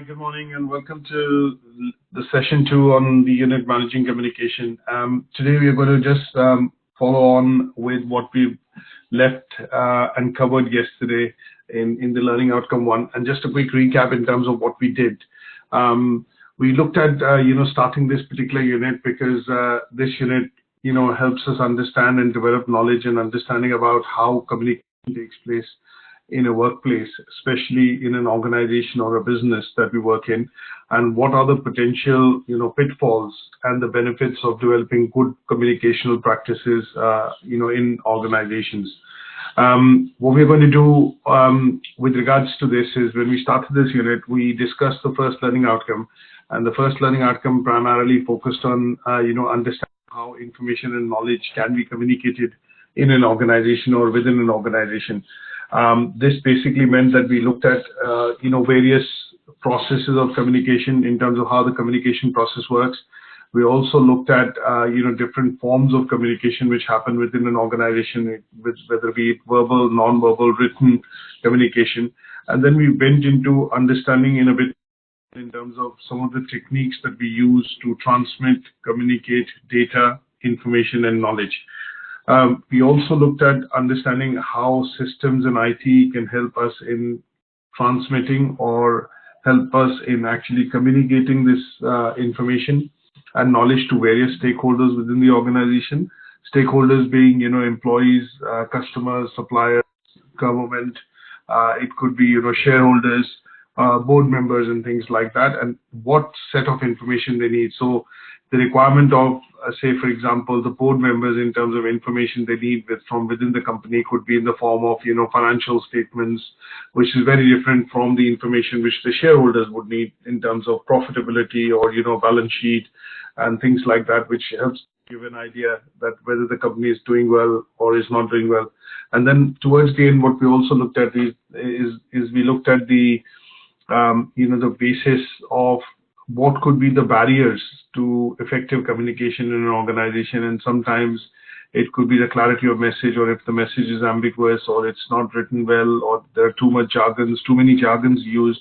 Good morning and welcome to the session 2 on the unit managing communication. Today we are going to just follow on with what we've left and covered yesterday in the learning outcome 1, and just a quick recap in terms of what we did. We looked at starting this particular unit because this unit helps us understand and develop knowledge and understanding about how communication takes place in a workplace, especially in an organization or a business that we work in, and what are the potential pitfalls and the benefits of developing good communicational practices in organizations. What we're going to do with regards to this is, when we started this unit, we discussed the first learning outcome, and the first learning outcome primarily focused on understanding how information and knowledge can be communicated in an organization or within an organization. This basically meant that we looked at various processes of communication in terms of how the communication process works. We also looked at different forms of communication which happen within an organization, whether it be verbal, non-verbal, written communication. And then we went into understanding in a bit in terms of some of the techniques that we use to transmit, communicate data, information, and knowledge. We also looked at understanding how systems and IT can help us in transmitting or help us in actually communicating this information and knowledge to various stakeholders within the organization. Stakeholders being, employees, customers, suppliers, government. It could be, shareholders, board members, and things like that, and what set of information they need. So the requirement of, say, for example, the board members in terms of information they need from within the company could be in the form of, financial statements, which is very different from the information which the shareholders would need in terms of profitability or, balance sheet and things like that, which helps give an idea that whether the company is doing well or is not doing well. And then towards the end, what we also looked at is we looked at the the basis of what could be the barriers to effective communication in an organization. And sometimes it could be the clarity of message, or if the message is ambiguous, or it's not written well, or there are too many jargons used,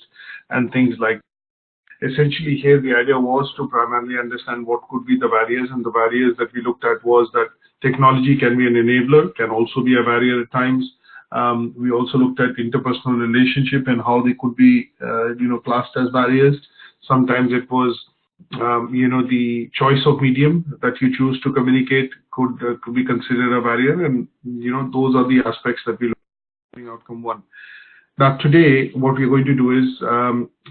and things like that. Essentially here the idea was to primarily understand what could be the barriers, and the barriers that we looked at was that technology can be an enabler, can also be a barrier at times. We also looked at interpersonal relationship and how they could be classed as barriers. Sometimes it was the choice of medium that you choose to communicate could be considered a barrier, and those are the aspects that we look at in outcome 1. Now today what we're going to do is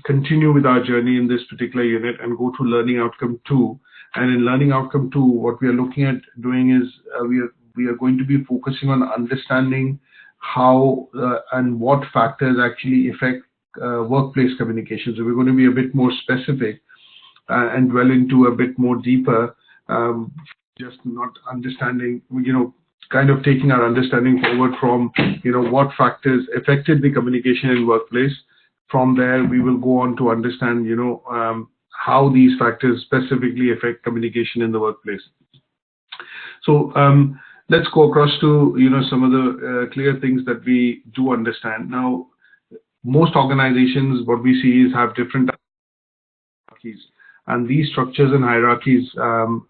continue with our journey in this particular unit and go to learning outcome 2. And in learning outcome 2, what we are looking at doing is we are going to be focusing on understanding how and what factors actually affect workplace communication. So we're going to be a bit more specific and dwell into a bit more deeper, just not understanding, kind of taking our understanding forward from, what factors affected the communication in workplace. From there, we will go on to understand, how these factors specifically affect communication in the workplace. So let's go across to, some of the clear things that we do understand. Now, most organizations, what we see is have different hierarchies, and these structures and hierarchies,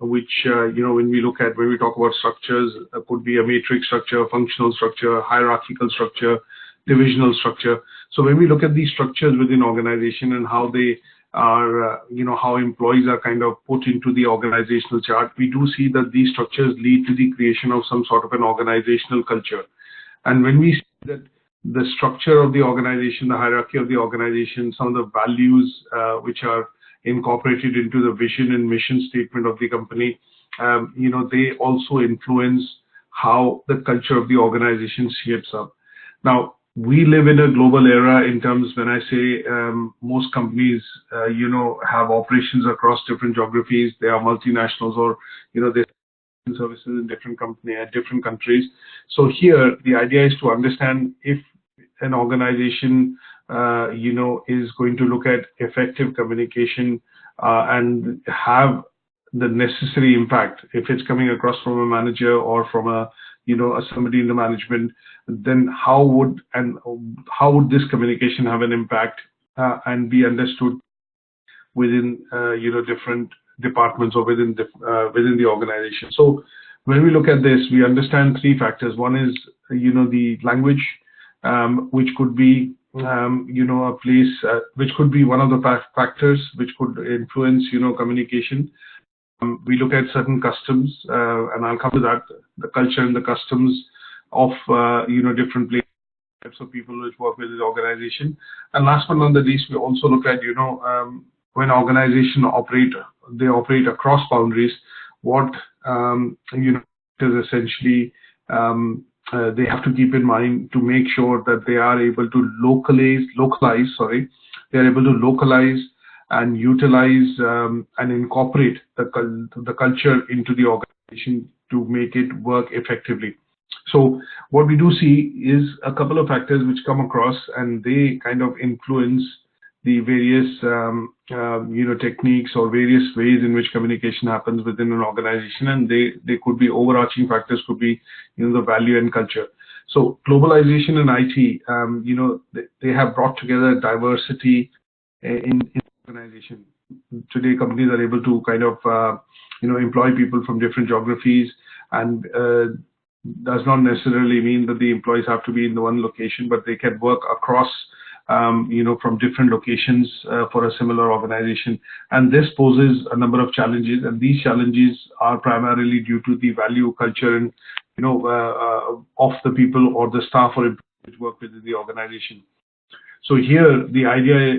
which when we talk about structures, could be a matrix structure, functional structure, hierarchical structure, divisional structure. So when we look at these structures within organization and how they are, how employees are kind of put into the organizational chart, we do see that these structures lead to the creation of some sort of an organizational culture. And when we see that the structure of the organization, the hierarchy of the organization, some of the values which are incorporated into the vision and mission statement of the company, they also influence how the culture of the organization shapes up. Now, we live in a global era in terms, when I say most companies, have operations across different geographies. They are multinationals, or, they services in different countries. So here, the idea is to understand if an organization, is going to look at effective communication and have the necessary impact. If it's coming across from a manager or from somebody in the management, then how would this communication have an impact and be understood within different departments or within the organization. So when we look at this, we understand three factors. One is the language, which could be a place, which could be one of the factors which could influence communication. We look at certain customs, and I'll come to that, the culture and the customs of different places, types of people which work with the organization. And last but not the least, we also look at when organizations operate across boundaries, what is essentially they have to keep in mind to make sure that they are able to localize and utilize and incorporate the culture into the organization to make it work effectively. So what we do see is a couple of factors which come across, and they kind of influence the various techniques or various ways in which communication happens within an organization, and they could be overarching factors, could be the value and culture. So globalization and IT, they have brought together diversity in organization. Today, companies are able to kind of employ people from different geographies, and does not necessarily mean that the employees have to be in the one location, but they can work across from different locations for a similar organization. And this poses a number of challenges, and these challenges are primarily due to the value, culture, and of the people or the staff or employees which work within the organization. So here the idea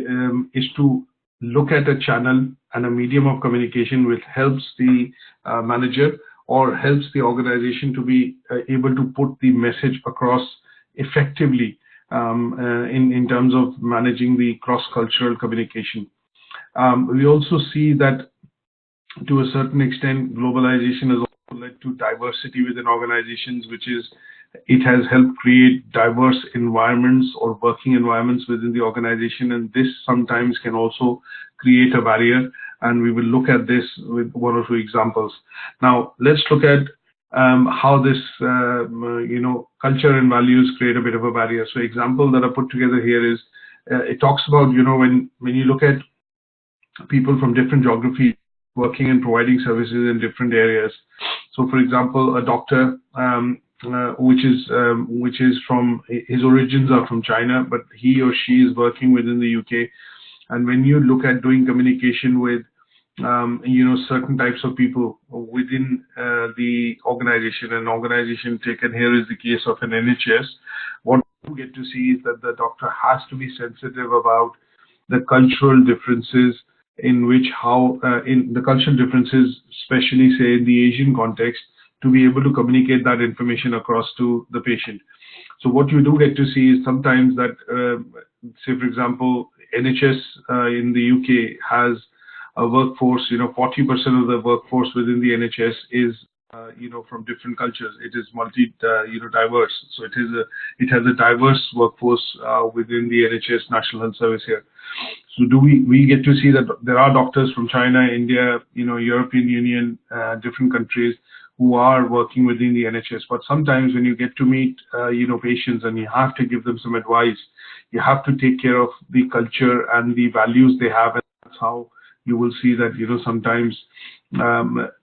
is to look at a channel and a medium of communication which helps the manager or helps the organization to be able to put the message across effectively in terms of managing the cross-cultural communication. We also see that to a certain extent, globalization has also led to diversity within organizations, which is, it has helped create diverse environments or working environments within the organization, and this sometimes can also create a barrier, and we will look at this with one or two examples. Now, let's look at how this, culture and values create a bit of a barrier. So example that I put together here is, it talks about, when you look at people from different geographies working and providing services in different areas. So for example, a doctor, which is from, his origins are from China, but he or she is working within the UK. And when you look at doing communication with certain types of people within the organization, an organization taken here is the case of an NHS, what you get to see is that the doctor has to be sensitive about the cultural differences in which in the cultural differences, especially say in the Asian context, to be able to communicate that information across to the patient. So what you do get to see is sometimes that, say for example, NHS in the UK has a workforce, 40% of the workforce within the NHS is, from different cultures. It is diverse. So it has a diverse workforce within the NHS National Health Service here. So we get to see that there are doctors from China, India, European Union, different countries who are working within the NHS. But sometimes when you get to meet, patients and you have to give them some advice, you have to take care of the culture and the values they have, and that's how you will see that, sometimes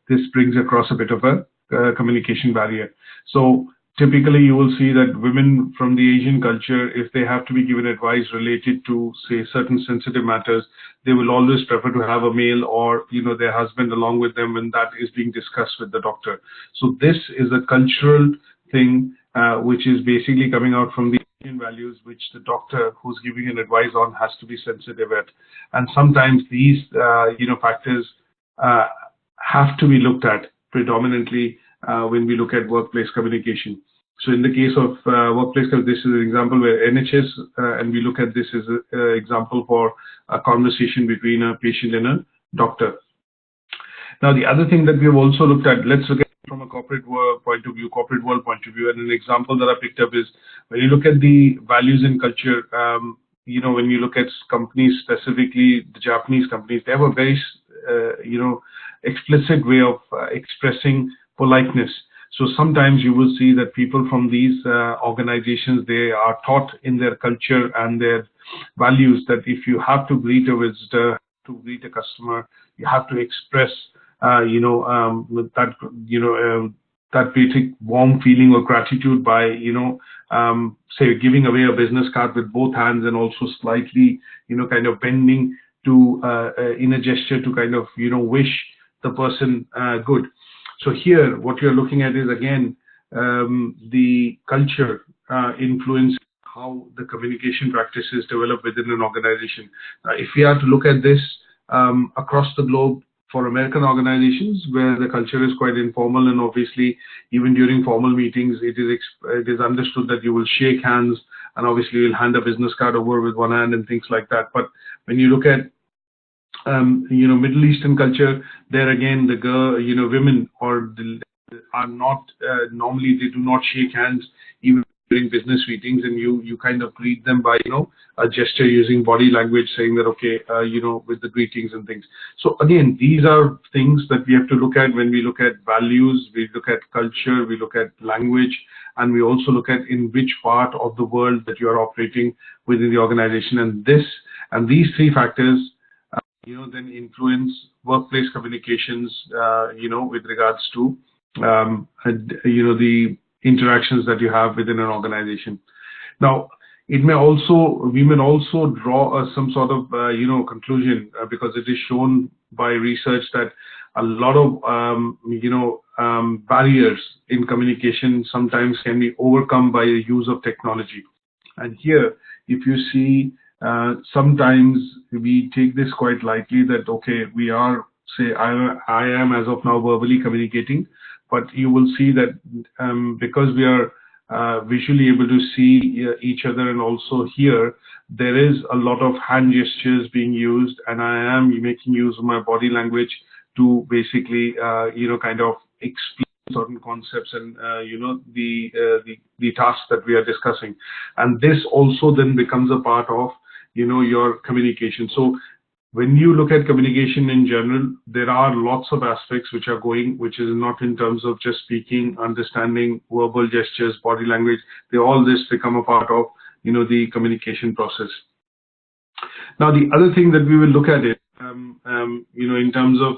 this brings across a bit of a communication barrier. So typically you will see that women from the Asian culture, if they have to be given advice related to, say, certain sensitive matters, they will always prefer to have a male or, their husband along with them when that is being discussed with the doctor. So this is a cultural thing, which is basically coming out from the Asian values, which the doctor who's giving an advice on has to be sensitive at. And sometimes these, factors have to be looked at predominantly when we look at workplace communication. So in the case of workplace, this is an example where NHS, and we look at this as an example for a conversation between a patient and a doctor. Now, the other thing that we have also looked at, let's look at from a corporate world point of view, and an example that I picked up is when you look at the values and culture, when you look at companies, specifically the Japanese companies, they have a very, explicit way of expressing politeness. So sometimes you will see that people from these organizations, they are taught in their culture and their values that if you have to greet a visitor, to greet a customer, you have to express, that basic warm feeling of gratitude by, say, giving away a business card with both hands and also slightly, kind of bending to in a gesture to kind of, wish the person good. So here, what you're looking at is again the culture influence how the communication practices develop within an organization. If we are to look at this across the globe for American organizations where the culture is quite informal, and obviously even during formal meetings, it is understood that you will shake hands and obviously you'll hand a business card over with one hand and things like that. But when you look at Middle Eastern culture, there again the women are not normally they do not shake hands even during business meetings, and you kind of greet them by a gesture using body language, saying that okay, with the greetings and things. So again, these are things that we have to look at when we look at values, we look at culture, we look at language, and we also look at in which part of the world that you are operating within the organization. And these three factors then influence workplace communications, with regards to the interactions that you have within an organization. Now, we may also draw some sort of conclusion because it is shown by research that a lot of barriers in communication sometimes can be overcome by the use of technology. And here, if you see, sometimes we take this quite lightly that okay, we are, say, I am as of now verbally communicating, but you will see that because we are visually able to see each other and also hear, there is a lot of hand gestures being used, and I am making use of my body language to basically kind of explain certain concepts and the tasks that we are discussing. And this also then becomes a part of your communication. So when you look at communication in general, there are lots of aspects which are which is not in terms of just speaking, understanding, verbal gestures, body language. All this become a part of the communication process. Now, the other thing that we will look at is in terms of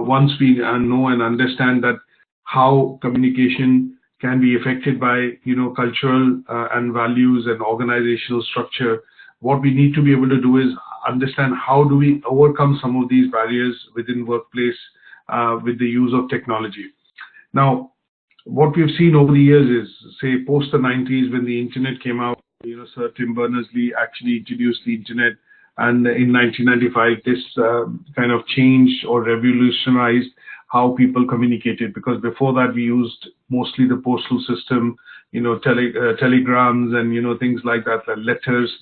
once we know and understand that how communication can be affected by cultural and values and organizational structure, what we need to be able to do is understand how do we overcome some of these barriers within workplace with the use of technology. Now, what we've seen over the years is, say, post the 90s when the internet came out, Sir Tim Berners-Lee actually introduced the internet, and in 1995 this kind of changed or revolutionized how people communicated, because before that we used mostly the postal system, telegrams and things like that, letters,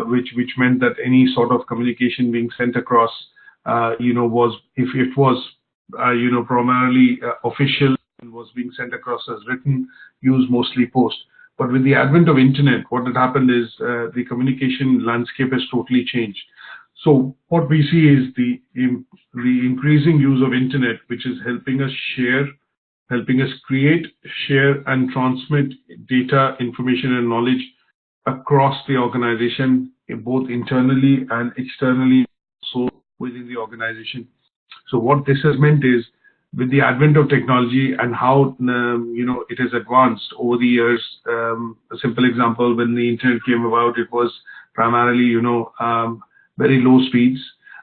which meant that any sort of communication being sent across, was, if it was, primarily official and was being sent across as written, used mostly post. But with the advent of internet, what had happened is the communication landscape has totally changed. So what we see is the increasing use of internet, which is helping us create, share, and transmit data, information, and knowledge across the organization, both internally and externally, so within the organization. So what this has meant is, with the advent of technology and how it has advanced over the years, a simple example, when the internet came about, it was primarily very low speeds.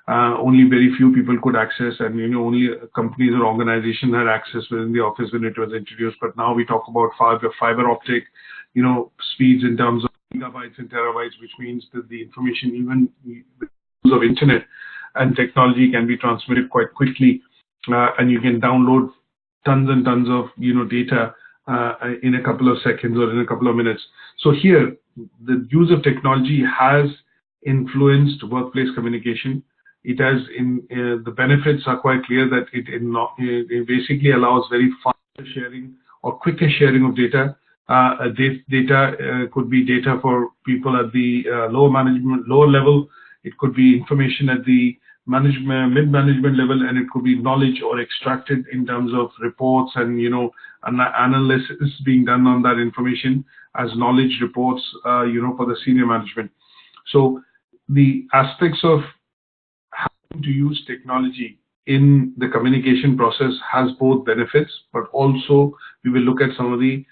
Only very few people could access, and only companies or organizations had access within the office when it was introduced. But now we talk about fiber optic, speeds in terms of gigabytes and terabytes, which means that the information, even with use of internet and technology, can be transmitted quite quickly, and you can download tons and tons of data in a couple of seconds or in a couple of minutes. So here, the use of technology has influenced workplace communication. It has the benefits are quite clear that it basically allows very faster sharing or quicker sharing of data. Data could be data for people at the lower level. It could be information at the mid-management level, and it could be knowledge or extracted in terms of reports and analysis being done on that information as knowledge reports for the senior management. So the aspects of how to use technology in the communication process has both benefits, but also we will look at some of the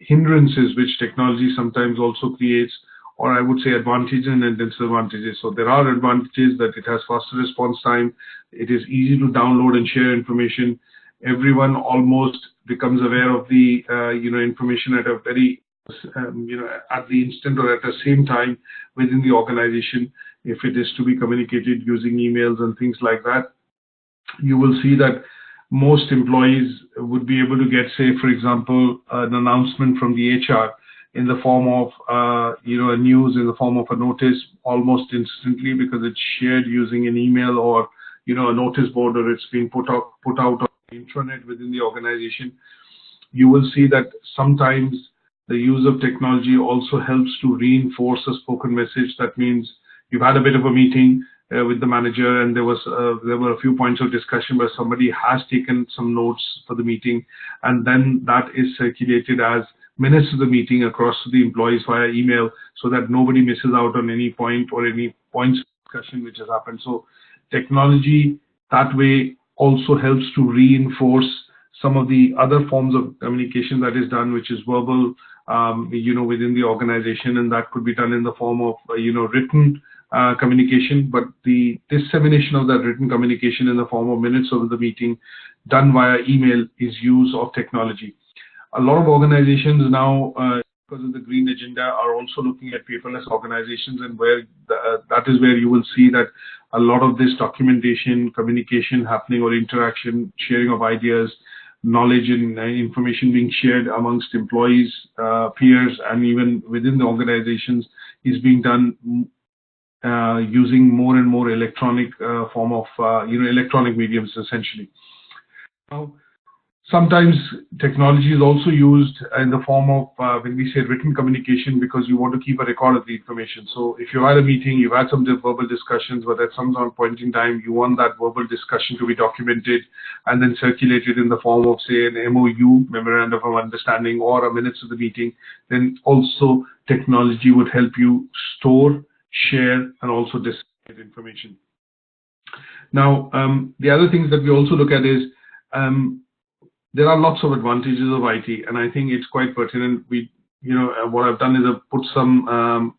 hindrances which technology sometimes also creates, or I would say advantages and disadvantages. So there are advantages that it has faster response time, it is easy to download and share information. Everyone almost becomes aware of the information at a very at the instant or at the same time within the organization. If it is to be communicated using emails and things like that, you will see that most employees would be able to get, say, for example, an announcement from the HR in the form of a news, in the form of a notice, almost instantly, because it's shared using an email or a notice board, or it's been put out on the intranet within the organization. You will see that sometimes the use of technology also helps to reinforce a spoken message. That means you've had a bit of a meeting with the manager, and there were a few points of discussion where somebody has taken some notes for the meeting, and then that is circulated as minutes of the meeting across to the employees via email, so that nobody misses out on any point or any points of discussion which has happened. So technology that way also helps to reinforce some of the other forms of communication that is done, which is verbal, within the organization, and that could be done in the form of, written communication. But the dissemination of that written communication in the form of minutes of the meeting done via email is use of technology. A lot of organizations now, because of the green agenda, are also looking at paperless organizations, and where that is where you will see that a lot of this documentation, communication happening, or interaction, sharing of ideas, knowledge and information being shared amongst employees, peers, and even within the organizations is being done using more and more electronic form of electronic mediums, essentially. Now, sometimes technology is also used in the form of, when we say written communication, because you want to keep a record of the information. So if you had a meeting, you've had some verbal discussions, but at some point in time, you want that verbal discussion to be documented and then circulated in the form of, say, an MOU, Memorandum of Understanding, or a minutes of the meeting, then also technology would help you store, share, and also disseminate information. Now, the other things that we also look at is, there are lots of advantages of IT, and I think it's quite pertinent. What I've done is I've put some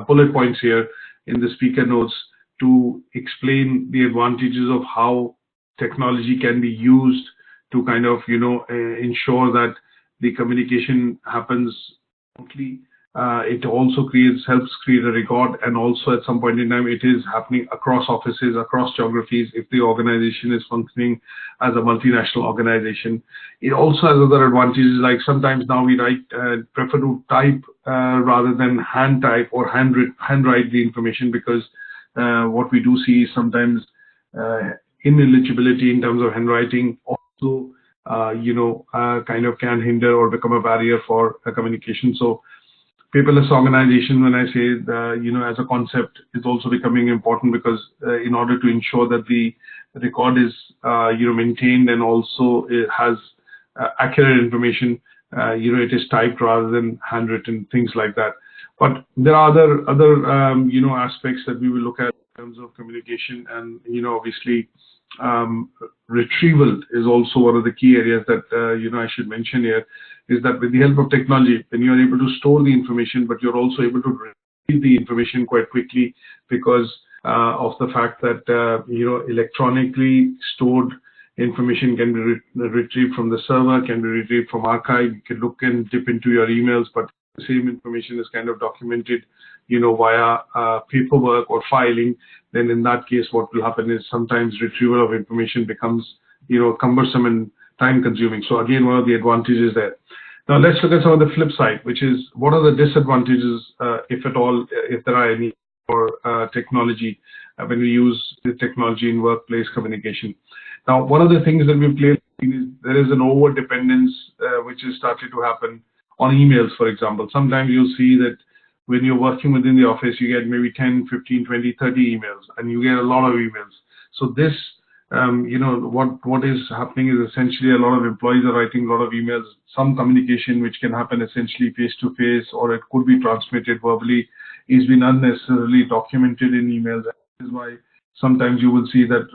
bullet points here in the speaker notes to explain the advantages of how technology can be used to kind of, ensure that the communication happens smoothly. It also helps create a record, and also at some point in time it is happening across offices, across geographies, if the organization is functioning as a multinational organization. It also has other advantages, like sometimes now we prefer to type rather than hand type or handwrite the information, because what we do see is sometimes ineligibility in terms of handwriting also kind of can hinder or become a barrier for communication. So paperless organization, when I say, as a concept, is also becoming important, because in order to ensure that the record is, maintained, and also it has accurate information, it is typed rather than handwritten, things like that. But there are other aspects that we will look at in terms of communication, and obviously retrieval is also one of the key areas that I should mention here. Is that with the help of technology, when you are able to store the information, but you're also able to retrieve the information quite quickly, because of the fact that electronically stored information can be retrieved from the server, can be retrieved from archive. You can look and dip into your emails, but the same information is kind of documented, via paperwork or filing. Then in that case, what will happen is sometimes retrieval of information becomes, cumbersome and time consuming. So again, one of the advantages there. Now let's look at some of the flip side, which is what are the disadvantages, if at all, if there are any, for technology when we use the technology in workplace communication. Now, one of the things that we've clearly seen is there is an over dependence which is started to happen on emails, for example. Sometimes you'll see that when you're working within the office, you get maybe 10, 15, 20, 30 emails, and you get a lot of emails. So this, what is happening is essentially a lot of employees are writing a lot of emails. Some communication which can happen essentially face-to-face, or it could be transmitted verbally, is being unnecessarily documented in emails. This is why sometimes you will see that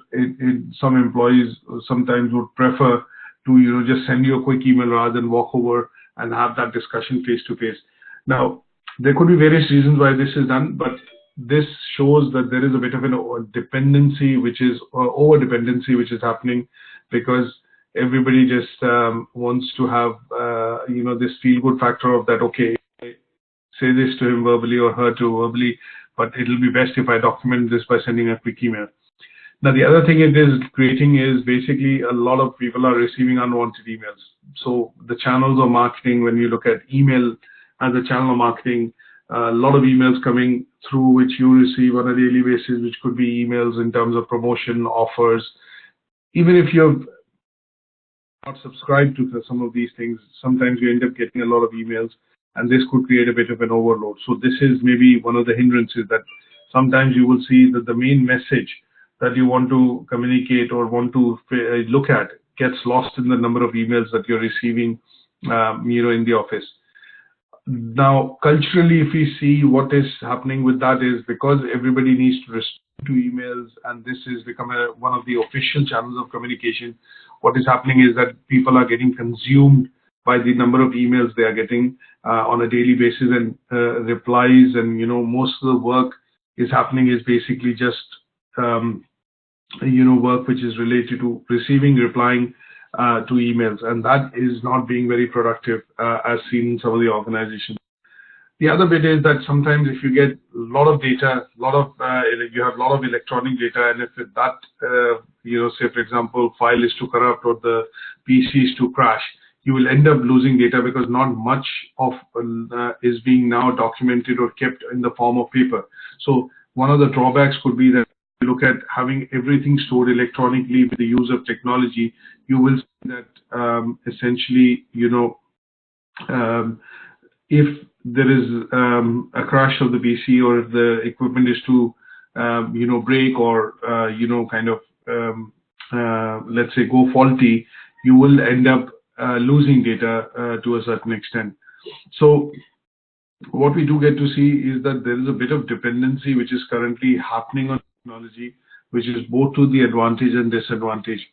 some employees sometimes would prefer to just send you a quick email rather than walk over and have that discussion face to face. Now, there could be various reasons why this is done, but this shows that there is a bit of a dependency, which is over dependency, which is happening because everybody just wants to have this feel good factor of that. Okay, I say this to him verbally or her to verbally, but it'll be best if I document this by sending a quick email. Now, the other thing it is creating is basically a lot of people are receiving unwanted emails. So the channels of marketing, when you look at email as a channel of marketing, a lot of emails coming through which you receive on a daily basis, which could be emails in terms of promotion, offers. Even if you've not subscribed to some of these things, sometimes you end up getting a lot of emails, and this could create a bit of an overload. So this is maybe one of the hindrances, that sometimes you will see that the main message that you want to communicate or want to look at gets lost in the number of emails that you're receiving in the office. Now, culturally, if we see what is happening with that, is because everybody needs to respond to emails, and this has become one of the official channels of communication. What is happening is that people are getting consumed by the number of emails they are getting on a daily basis, and replies, and most of the work is happening is basically just work which is related to receiving, replying to emails, and that is not being very productive as seen in some of the organizations. The other bit is that sometimes if you get a lot of data, you have a lot of electronic data, and if that, say for example, file is to corrupt or the PC is to crash, you will end up losing data because not much of is being now documented or kept in the form of paper. So one of the drawbacks could be that if you look at having everything stored electronically with the use of technology, you will see that essentially, if there is a crash of the PC, or if the equipment is to, break or, let's say go faulty, you will end up losing data to a certain extent. So what we do get to see is that there is a bit of dependency which is currently happening on technology, which is both to the advantage and disadvantage.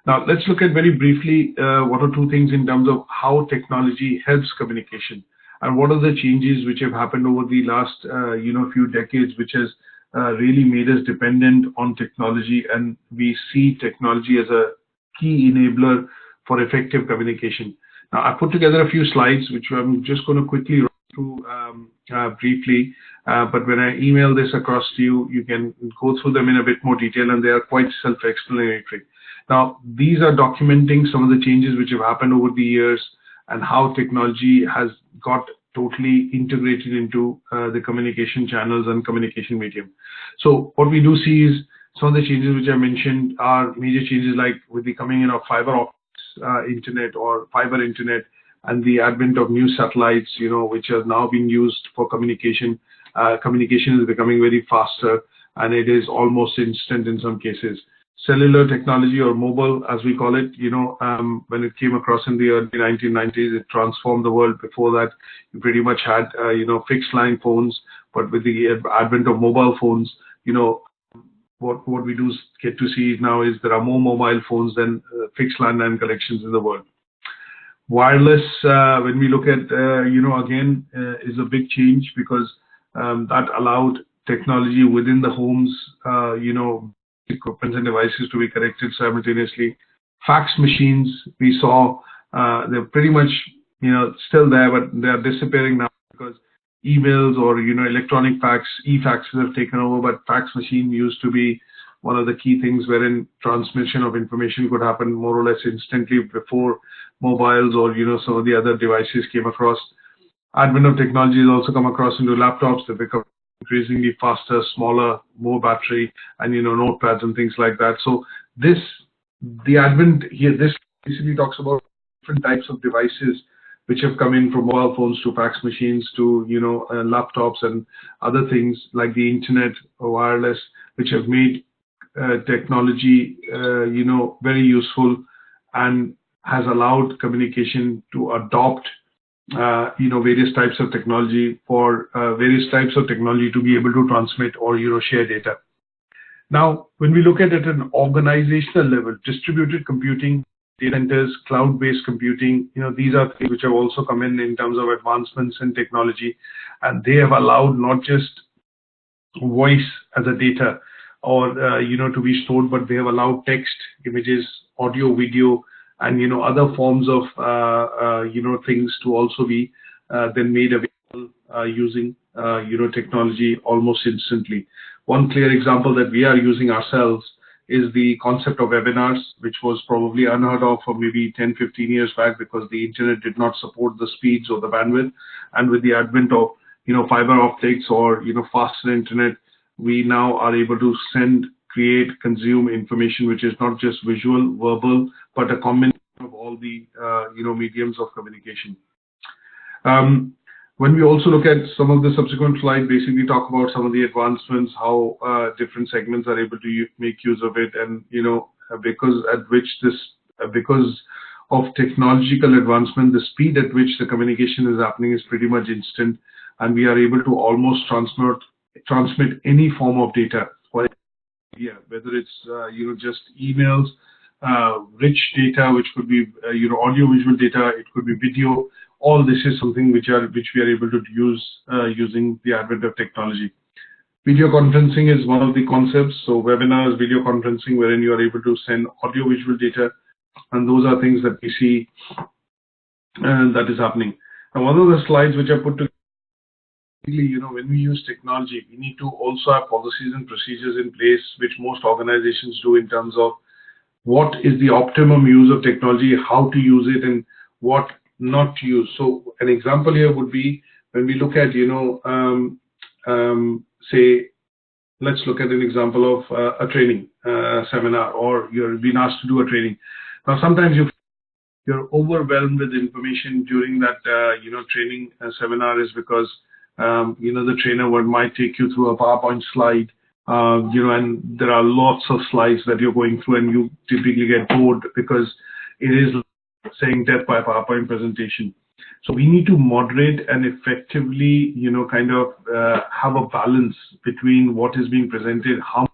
Now, let's look at very briefly one or two things in terms of how technology helps communication, and what are the changes which have happened over the last few decades, which has really made us dependent on technology, and we see technology as a key enabler for effective communication. Now, I put together a few slides which I'm just going to quickly run through briefly, but when I email this across to you, you can go through them in a bit more detail, and they are quite self-explanatory. Now, these are documenting some of the changes which have happened over the years, and how technology has got totally integrated into the communication channels and communication medium. So what we do see is some of the changes which I mentioned are major changes, like with the coming in of fiber optics internet or fiber internet, and the advent of new satellites, which are now being used for communication. Communication is becoming very faster, and it is almost instant in some cases. Cellular technology, or mobile as we call it, when it came across in the early 1990s, it transformed the world. Before that, you pretty much had, fixed line phones, but with the advent of mobile phones, what we do get to see now is there are more mobile phones than fixed landline connections in the world. Wireless, when we look at, again, is a big change, because that allowed technology within the homes, equipment and devices to be connected simultaneously. Fax machines, we saw, they're pretty much, still there, but they're disappearing now, because emails or, electronic fax, e-faxes have taken over, but fax machine used to be one of the key things wherein transmission of information could happen more or less instantly before mobiles or, some of the other devices came across. Advent of technology has also come across into laptops. They become increasingly faster, smaller, more battery, and, notepads and things like that. So the advent here, this basically talks about different types of devices which have come in, from mobile phones to fax machines to, laptops and other things like the internet or wireless, which have made technology, very useful, and has allowed communication to adopt, various types of technology for various types of technology to be able to transmit or, share data. Now, when we look at it at an organizational level, distributed computing, data centers, cloud-based computing, these are things which have also come in terms of advancements in technology, and they have allowed not just voice as a data or to be stored, but they have allowed text, images, audio, video, and other forms of things to also be then made available using technology almost instantly. One clear example that we are using ourselves is the concept of webinars, which was probably unheard of for maybe 10, 15 years back, because the internet did not support the speeds or the bandwidth. And with the advent of fiber optics or faster internet, we now are able to send, create, consume information which is not just visual, verbal, but a combination of all the mediums of communication. When we also look at some of the subsequent slides, basically talk about some of the advancements, how different segments are able to make use of it, and because of technological advancement, the speed at which the communication is happening is pretty much instant, and we are able to almost transmit any form of data, or whether it's just emails, rich data, which could be audio visual data, it could be video. All this is something which we are able to use using the advent of technology. Video conferencing is one of the concepts. So webinars, video conferencing, wherein you are able to send audio visual data, and those are things that we see that is happening. Now, one of the slides which I put together, when we use technology, we need to also have policies and procedures in place, which most organizations do, in terms of what is the optimum use of technology, how to use it, and what not to use. So an example here would be when we look at, say, let's look at an example of a training seminar, or you're being asked to do a training. Now, sometimes you're overwhelmed with information during that, training seminar, is because, the trainer might take you through a PowerPoint slide, and there are lots of slides that you're going through, and you typically get bored because it is saying death by PowerPoint presentation. So we need to moderate and effectively, kind of have a balance between what is being presented, how much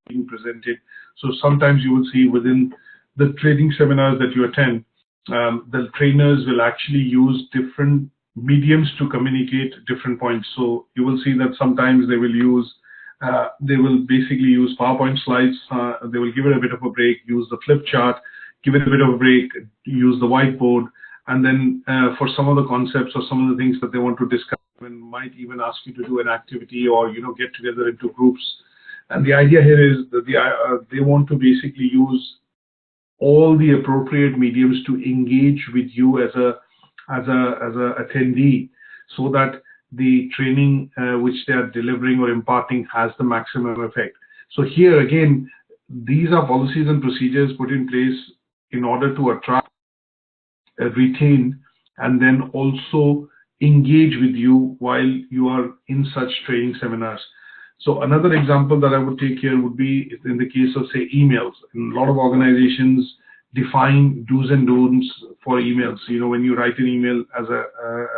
is being presented. So sometimes you will see within the training seminars that you attend, the trainers will actually use different mediums to communicate different points. So you will see that sometimes they will basically use PowerPoint slides. They will give it a bit of a break, use the flip chart, give it a bit of a break, use the whiteboard, and then for some of the concepts or some of the things that they want to discuss, and might even ask you to do an activity or get together into groups. And the idea here is that they want to basically use all the appropriate mediums to engage with you as a attendee, so that the training which they are delivering or imparting has the maximum effect. So here again, these are policies and procedures put in place in order to attract, retain, and then also engage with you while you are in such training seminars. So another example that I would take here would be in the case of, say, emails. In a lot of organizations define do's and don'ts for emails. When you write an email as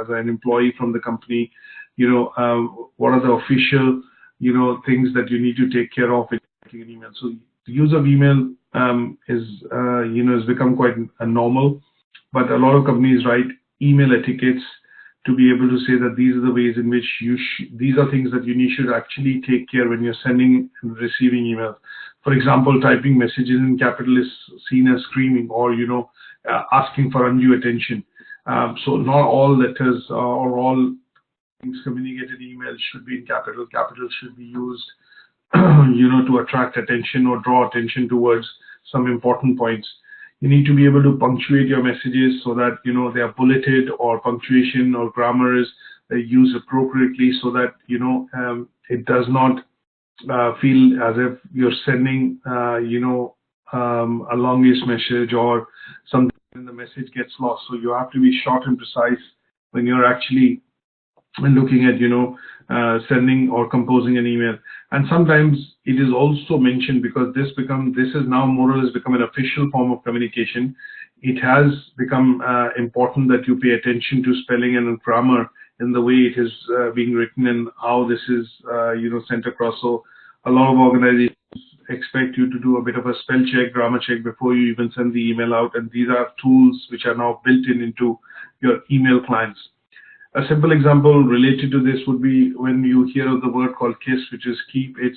an employee from the company, what are the official, things that you need to take care of in writing an email. So the use of email has become quite normal, but a lot of companies write email etiquettes to be able to say that these are the ways in which these are things that you should actually take care when you're sending and receiving emails. For example, typing messages in capital is seen as screaming, or asking for undue attention. So not all letters or all things communicated in emails should be in capital. Capital should be used to attract attention or draw attention towards some important points. You need to be able to punctuate your messages so that they are bulleted, or punctuation or grammar is used appropriately, so that it does not feel as if you're sending a longish message, or something and the message gets lost. So you have to be short and precise when you're actually looking at sending or composing an email. And sometimes it is also mentioned, because this is now more or less become an official form of communication. It has become important that you pay attention to spelling and grammar in the way it is being written, and how this is sent across. So a lot of organizations expect you to do a bit of a spell check, grammar check before you even send the email out. And these are tools which are now built into your email clients. A simple example related to this would be when you hear of the word called KISS, which is keep it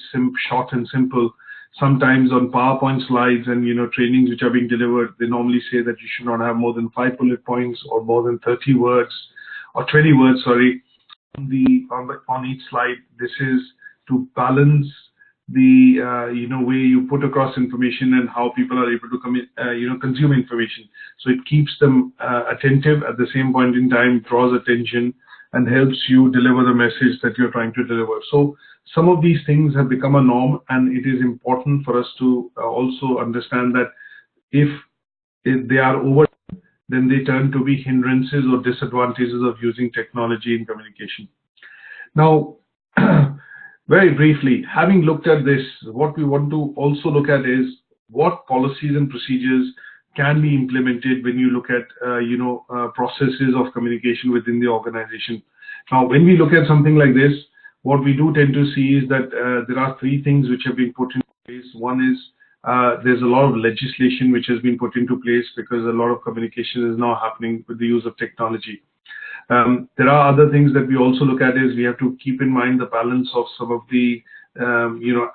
short and simple. Sometimes on PowerPoint slides and trainings which are being delivered, they normally say that you should not have more than 5 bullet points or more than 30 words or 20 words, sorry, on each slide. This is to balance the way you put across information and how people are able to consume information. So it keeps them attentive, at the same point in time draws attention and helps you deliver the message that you're trying to deliver. So some of these things have become a norm, and it is important for us to also understand that if they are over, then they turn to be hindrances or disadvantages of using technology in communication. Now, very briefly, having looked at this, what we want to also look at is what policies and procedures can be implemented when you look at processes of communication within the organization. Now, when we look at something like this, what we do tend to see is that there are 3 things which have been put in place. One is there's a lot of legislation which has been put into place because a lot of communication is now happening with the use of technology. There are other things that we also look at is we have to keep in mind the balance of some of the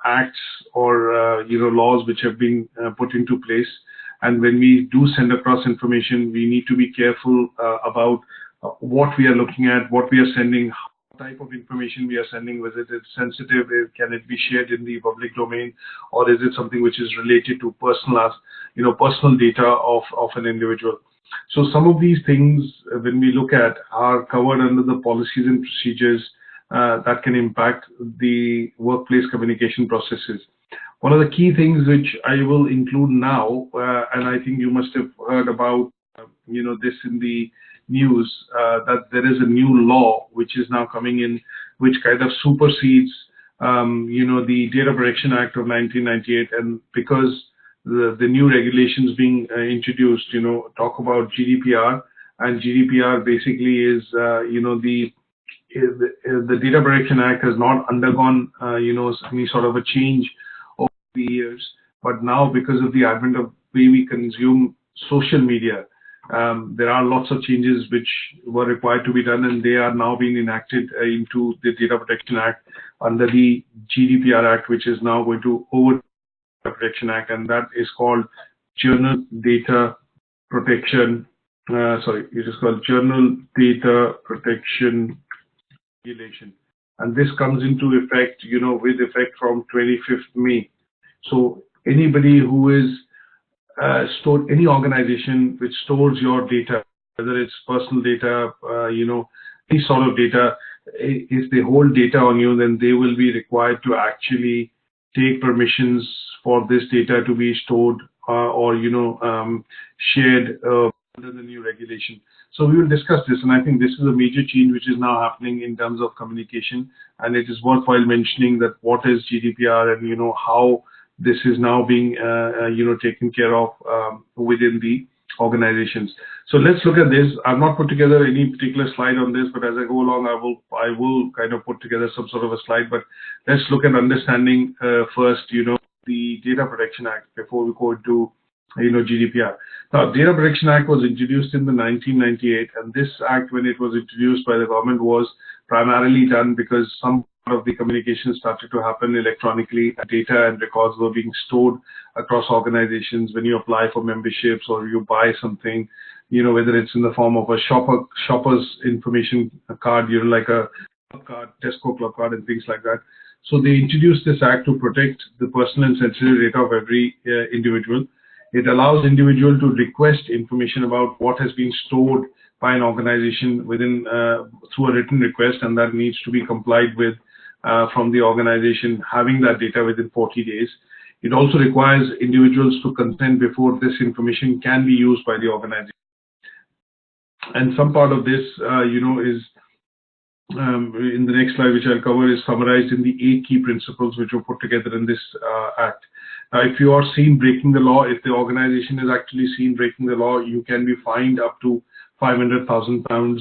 acts or laws which have been put into place. And when we do send across information, we need to be careful about what we are looking at, what we are sending, what type of information we are sending, whether it's sensitive, can it be shared in the public domain, or is it something which is related to personal data of an individual. So some of these things, when we look at, are covered under the policies and procedures that can impact the workplace communication processes. One of the key things which I will include now, and I think you must have heard about this in the news, that there is a new law which is now coming in, which kind of supersedes the Data Protection Act of 1998, and because the new regulations being introduced, talk about GDPR, and GDPR basically is, the Data Protection Act has not undergone, any sort of a change over the years, but now because of the advent of the way we consume social media, there are lots of changes which were required to be done, and they are now being enacted into the Data Protection Act under the GDPR Act, which is now going to over Protection Act, and that is called Journal Data Protection. It is called Journal Data Protection Regulation, and this comes into effect, with effect from 25th May. So anybody who is any organization which stores your data, whether it's personal data, any sort of data, if they hold data on you, then they will be required to actually take permissions for this data to be stored or shared under the new regulation. So we will discuss this, and I think this is a major change which is now happening in terms of communication, and it is worthwhile mentioning that what is GDPR and how this is now being taken care of within the organizations. So let's look at this. I've not put together any particular slide on this, but as I go along, I will kind of put together some sort of a slide. But let's look at understanding first, the Data Protection Act before we go into GDPR. Now, Data Protection Act was introduced in the 1998, and this act, when it was introduced by the government, was primarily done because some of the communication started to happen electronically. Data and records were being stored across organizations. When you apply for memberships or you buy something, whether it's in the form of a shopper's information card, like a club card, Tesco club card, and things like that. So they introduced this act to protect the personal and sensitive data of every individual. It allows individual to request information about what has been stored by an organization within through a written request, and that needs to be complied with from the organization having that data within 40 days. It also requires individuals to consent before this information can be used by the organization. And some part of this, is in the next slide, which I'll cover, is summarized in the 8 key principles which were put together in this act. Now, if you are seen breaking the law, if the organization is actually seen breaking the law, you can be fined up to £500,000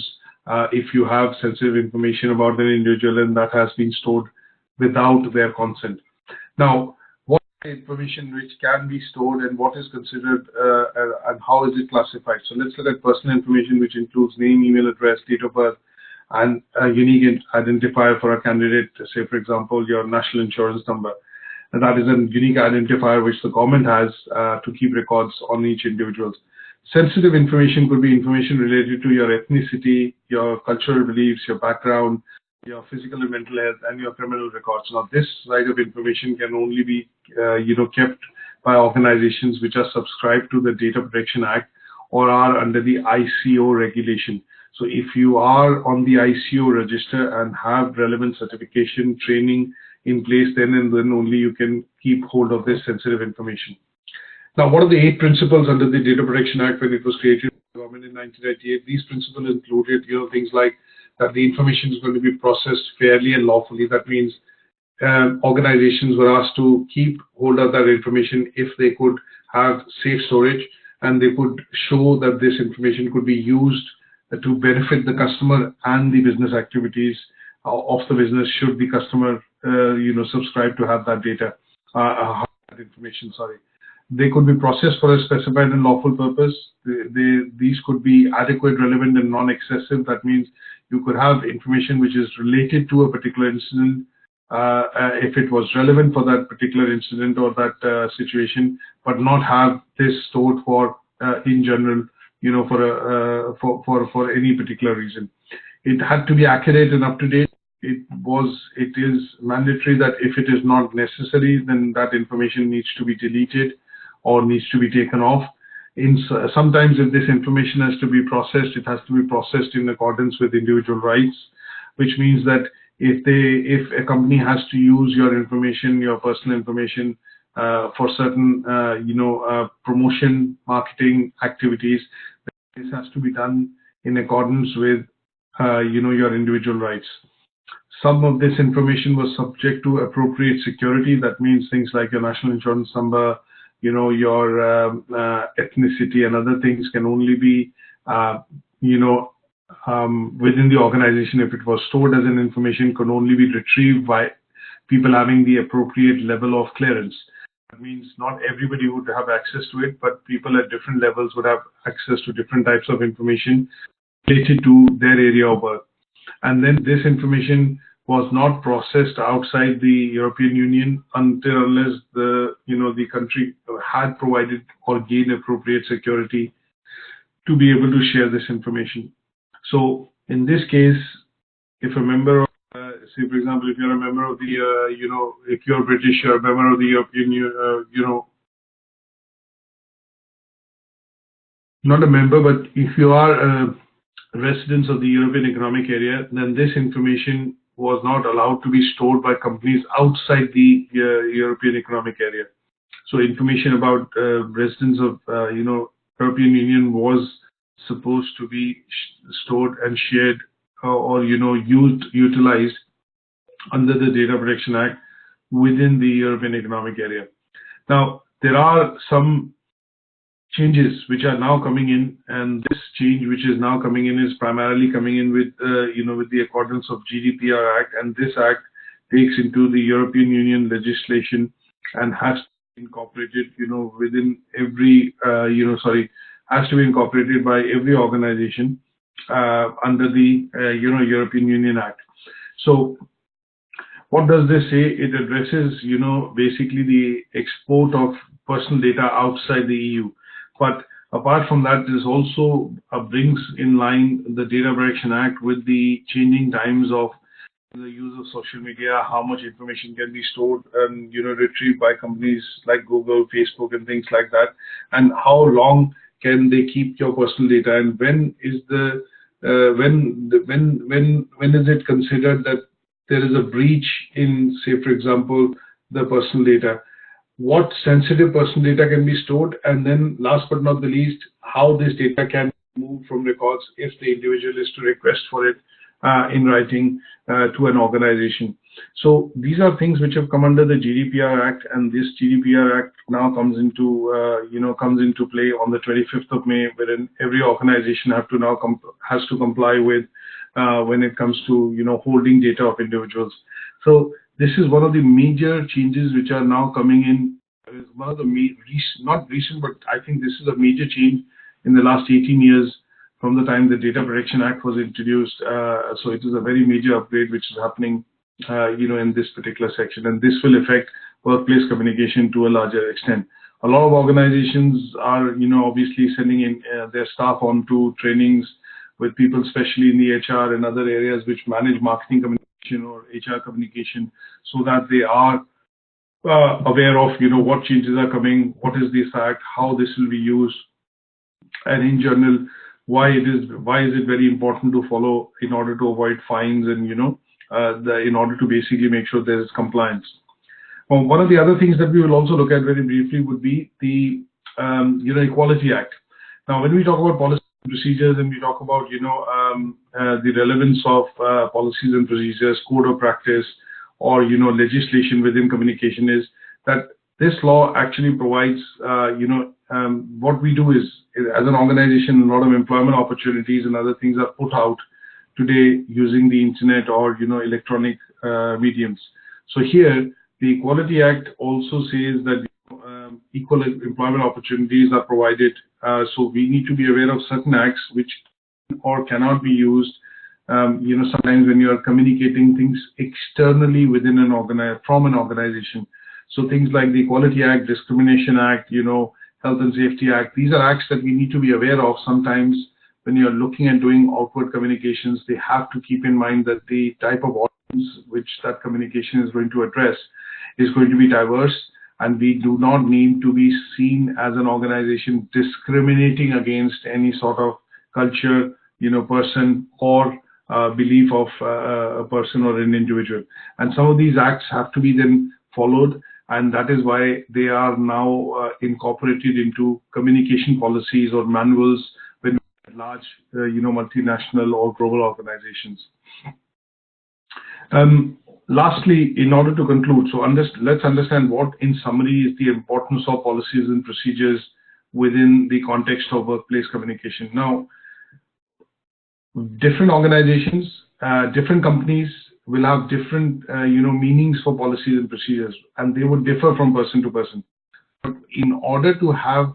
if you have sensitive information about an individual and that has been stored without their consent. Now, what information which can be stored and what is considered and how is it classified. So let's look at personal information, which includes name, email address, date of birth, and a unique identifier for a candidate. Say, for example, your national insurance number. And that is a unique identifier which the government has to keep records on each individual. Sensitive information could be information related to your ethnicity, your cultural beliefs, your background, your physical and mental health, and your criminal records. Now, this side of information can only be, kept by organizations which are subscribed to the Data Protection Act or are under the ICO regulation. So, if you are on the ICO register and have relevant certification training in place, then and then only you can keep hold of this sensitive information. Now, what are the 8 principles under the Data Protection Act when it was created by the government in 1998? These principles included, things like that the information is going to be processed fairly and lawfully. That means organizations were asked to keep hold of that information if they could have safe storage and they could show that this information could be used to benefit the customer and the business activities of the business should the customer, subscribe to have that data, that information, sorry. They could be processed for a specified and lawful purpose. These could be adequate, relevant, and non-excessive. That means you could have information which is related to a particular incident, if it was relevant for that particular incident or that situation, but not have this stored for, in general, for any particular reason. It had to be accurate and up to date. It is mandatory that if it is not necessary, then that information needs to be deleted or needs to be taken off. Sometimes if this information has to be processed, it has to be processed in accordance with individual rights, which means that if a company has to use your information, your personal information, for certain, promotion, marketing activities, this has to be done in accordance with, your individual rights. Some of this information was subject to appropriate security. That means things like your national insurance number, your ethnicity and other things can only be, within the organization. If it was stored as an information, can only be retrieved by people having the appropriate level of clearance. That means not everybody would have access to it, but people at different levels would have access to different types of information related to their area of work. And then this information was not processed outside the European Union unless the country had provided or gained appropriate security to be able to share this information. So in this case, if a member of, say for example, if you're a member of the, if you're British, you're a member of the European Union, not a member, but if you are residents of the European Economic Area, then this information was not allowed to be stored by companies outside the European Economic Area. So information about residents of European Union was supposed to be stored and shared or utilized under the Data Protection Act within the European Economic Area. Now there are some changes which are now coming in, and this change which is now coming in is primarily coming in with with the accordance of GDPR Act, and this act takes into the European Union legislation and has to be incorporated within every has to be incorporated by every organization under the European Union Act. So what does this say? It addresses basically the export of personal data outside the EU. But apart from that, this also brings in line the Data Protection Act with the changing times of the use of social media, how much information can be stored and retrieved by companies like Google, Facebook, and things like that, and how long can they keep your personal data, and when is it considered that there is a breach in, say for example, the personal data. What sensitive personal data can be stored, and then last but not the least, how this data can move from records if the individual is to request for it in writing to an organization. So these are things which have come under the GDPR Act, and this GDPR Act now comes into play on the 25th of May, wherein every organization has to comply with when it comes to holding data of individuals. So this is one of the major changes which are now coming in is one of the not recent, but I think this is a major change in the last 18 years from the time the Data Protection Act was introduced. So it is a very major upgrade which is happening, in this particular section, and this will affect workplace communication to a larger extent. A lot of organizations are, obviously sending in their staff onto trainings with people, especially in the HR and other areas which manage marketing communication or HR communication, so that they are aware of, what changes are coming, what is this act, how this will be used, and in general, why is it very important to follow in order to avoid fines and, in order to basically make sure there is compliance. One of the other things that we will also look at very briefly would be the Equality Act. Now, when we talk about policy and procedures and we talk about the relevance of policies and procedures, code of practice, or legislation within communication, is that this law actually provides what we do is, as an organization, a lot of employment opportunities and other things are put out today using the internet or electronic mediums. So here, the Equality Act also says that equal employment opportunities are provided. So we need to be aware of certain acts which or cannot be used. Sometimes when you are communicating things externally within from an organization. So things like the Equality Act, Discrimination Act, Health and Safety Act. These are acts that we need to be aware of. Sometimes when you're looking at doing outward communications, they have to keep in mind that the type of audience which that communication is going to address is going to be diverse, and we do not need to be seen as an organization discriminating against any sort of culture, person or belief of a person or an individual. And some of these acts have to be then followed, and that is why they are now incorporated into communication policies or manuals when large, multinational or global organizations. Lastly, in order to conclude, so let's understand what, in summary, is the importance of policies and procedures within the context of workplace communication. Now, different organizations, different companies will have different, meanings for policies and procedures, and they would differ from person to person. But in order to have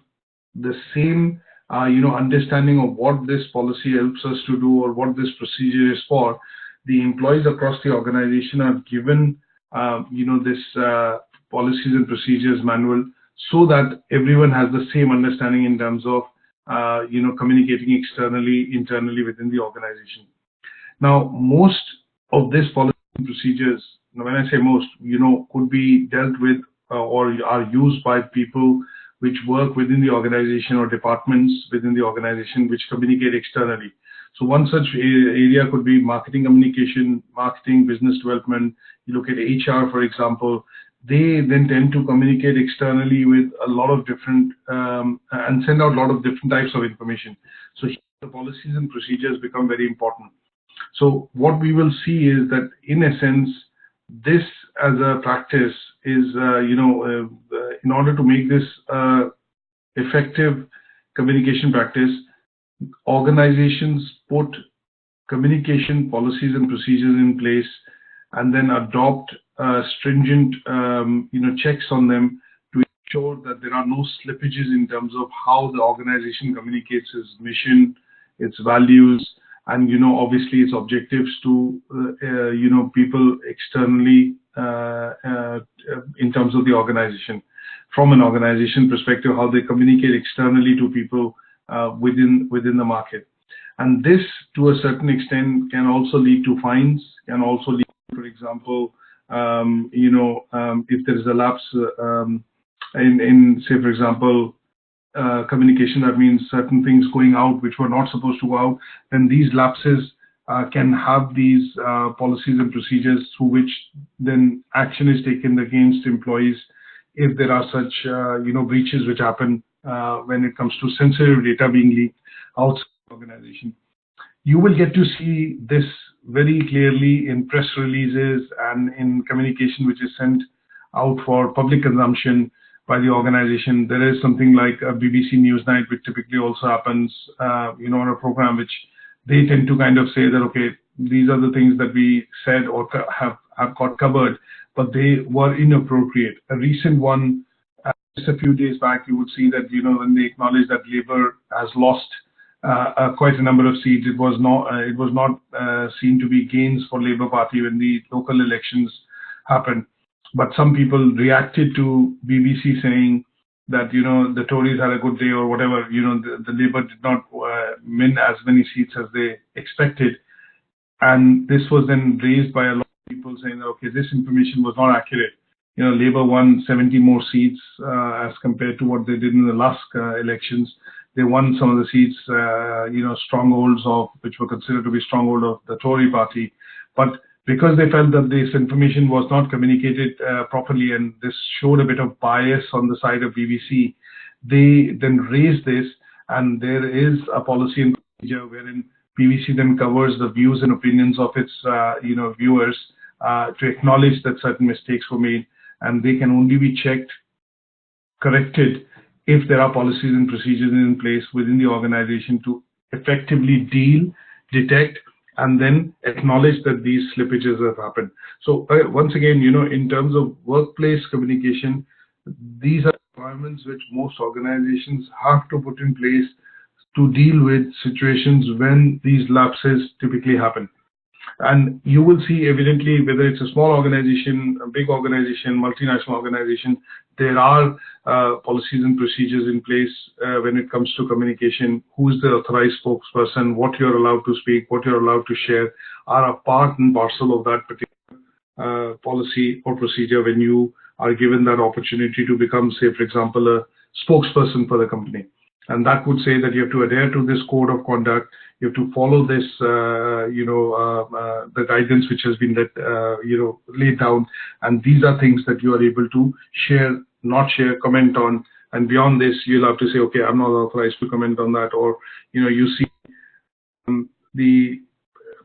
the same, understanding of what this policy helps us to do or what this procedure is for, the employees across the organization are given, this policies and procedures manual, so that everyone has the same understanding in terms of, communicating externally, internally within the organization. Now, most of this policy and procedures, when I say most, could be dealt with or are used by people which work within the organization or departments within the organization which communicate externally. So one such area could be marketing communication, marketing, business development. You look at HR, for example, they then tend to communicate externally with a lot of different and send out a lot of different types of information. So here the policies and procedures become very important. So what we will see is that, in essence, this as a practice is, in order to make this effective communication practice, organizations put communication policies and procedures in place and then adopt stringent, checks on them to ensure that there are no slippages in terms of how the organization communicates its mission, its values, and, obviously its objectives to, people externally in terms of the organization. From an organization perspective, how they communicate externally to people within the market. And this, to a certain extent, can also lead to fines, can also lead, for example, if there is a lapse in, say, for example, communication, that means certain things going out which were not supposed to go out, then these lapses can have these policies and procedures through which then action is taken against employees if there are such, breaches which happen when it comes to sensitive data being leaked outside the organization. You will get to see this very clearly in press releases and in communication which is sent out for public consumption by the organization. There is something like a BBC Newsnight, which typically also happens, on a program which they tend to kind of say that, okay, these are the things that we said or have got covered, but they were inappropriate. A recent one just a few days back, you would see that, when they acknowledged that Labour has lost quite a number of seats, it was not seen to be gains for Labour Party when the local elections happened. But some people reacted to BBC saying that, the Tories had a good day or whatever, the Labour did not win as many seats as they expected. And this was then raised by a lot of people saying, okay, this information was not accurate. Labour won 70 more seats as compared to what they did in the last elections. They won some of the seats, strongholds which were considered to be stronghold of the Tory party. But because they felt that this information was not communicated properly, and this showed a bit of bias on the side of BBC, they then raised this, and there is a policy and procedure wherein BBC then covers the views and opinions of its viewers to acknowledge that certain mistakes were made, and they can only be checked, corrected, if there are policies and procedures in place within the organization to effectively deal, detect, and then acknowledge that these slippages have happened. So once again, in terms of workplace communication, these are requirements which most organizations have to put in place to deal with situations when these lapses typically happen. And you will see evidently, whether it's a small organization, a big organization, multinational organization, there are policies and procedures in place when it comes to communication. Who is the authorized spokesperson, what you're allowed to speak, what you're allowed to share, are a part and parcel of that particular policy or procedure when you are given that opportunity to become, say, for example, a spokesperson for the company. And that would say that you have to adhere to this code of conduct. You have to follow this, the guidance which has been laid down. And these are things that you are able to share, not share, comment on. And beyond this, you'll have to say, okay, I'm not authorized to comment on that. Or, you see the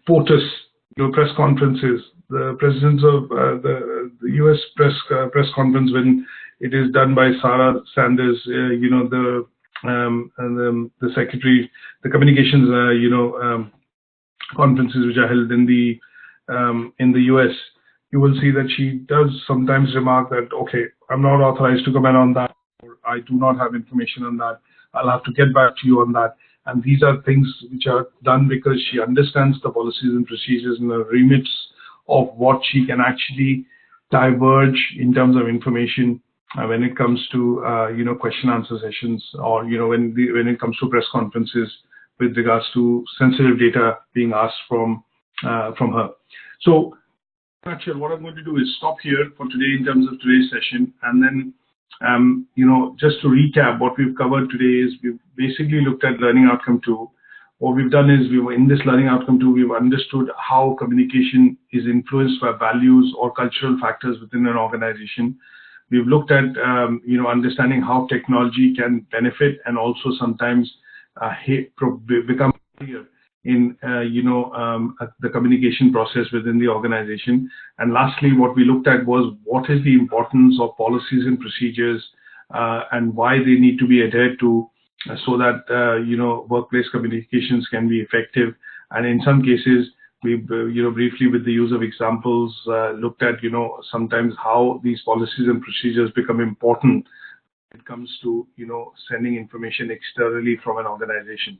POTUS, press conferences, the presidents of the US press conference, when it is done by Sarah Sanders, the secretary, the communications, conferences which are held in the US, you will see that she does sometimes remark that, okay, I'm not authorized to comment on that, or I do not have information on that. I'll have to get back to you on that. And these are things which are done because she understands the policies and procedures and the remits of what she can actually diverge in terms of information when it comes to question answer sessions, or when it comes to press conferences with regards to sensitive data being asked from her. So, actually, what I'm going to do is stop here for today in terms of today's session, and then just to recap what we've covered today is we've basically looked at learning outcome 2. What we've done is in this learning outcome 2, we've understood how communication is influenced by values or cultural factors within an organization. We've looked at understanding how technology can benefit and also sometimes become clear in the communication process within the organization. And lastly, what we looked at was what is the importance of policies and procedures and why they need to be adhered to so that workplace communications can be effective. And in some cases, we briefly, with the use of examples, looked at sometimes how these policies and procedures become important when it comes to sending information externally from an organization.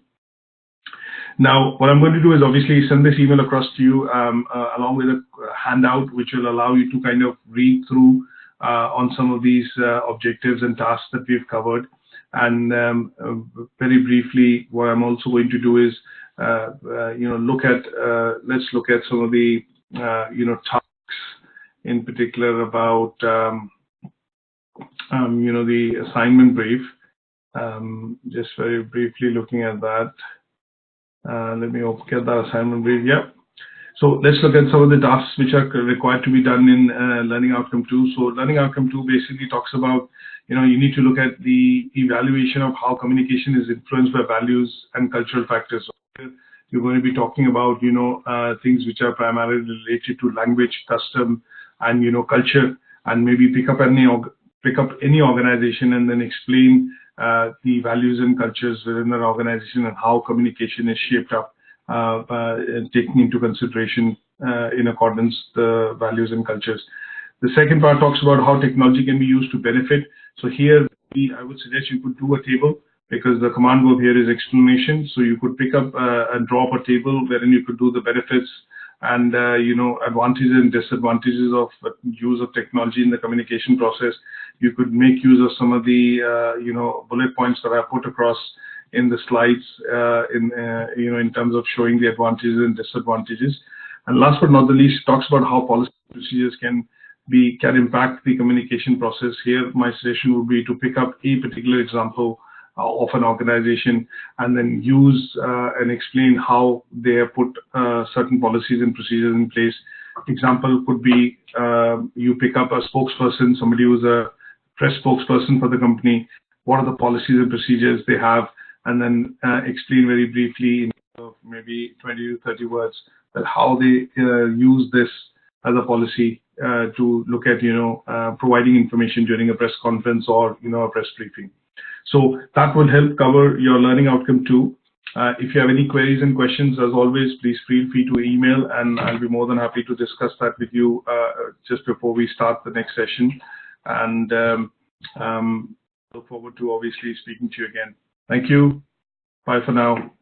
Now, what I'm going to do is obviously send this email across to you along with a handout which will allow you to kind of read through on some of these objectives and tasks that we've covered. And very briefly, what I'm also going to do is let's look at some of the tasks in particular about the assignment brief. Just very briefly looking at that. Let me get that assignment brief. Yeah. So let's look at some of the tasks which are required to be done in Learning Outcome 2. So Learning Outcome 2 basically talks about, you need to look at the evaluation of how communication is influenced by values and cultural factors. You're going to be talking about, things which are primarily related to language, custom, and, culture, and maybe pick up any organization and then explain the values and cultures within an organization and how communication is shaped up, taking into consideration in accordance the values and cultures. The second part talks about how technology can be used to benefit. So here, I would suggest you could do a table, because the command verb here is explanation. So you could pick up and draw up a table wherein you could do the benefits and advantages and disadvantages of use of technology in the communication process. You could make use of some of the bullet points that I put across in the slides in terms of showing the advantages and disadvantages. And last but not the least, talks about how policy procedures can impact the communication process. Here, my suggestion would be to pick up a particular example of an organization and then use and explain how they have put certain policies and procedures in place. Example could be you pick up a spokesperson, somebody who's a press spokesperson for the company. What are the policies and procedures they have? And then explain very briefly in maybe 20 to 30 words that how they use this as a policy to look at providing information during a press conference or a press briefing. So that will help cover your learning outcome too. If you have any queries and questions, as always, please feel free to email, and I'll be more than happy to discuss that with you just before we start the next session. And look forward to obviously speaking to you again. Thank you. Bye for now.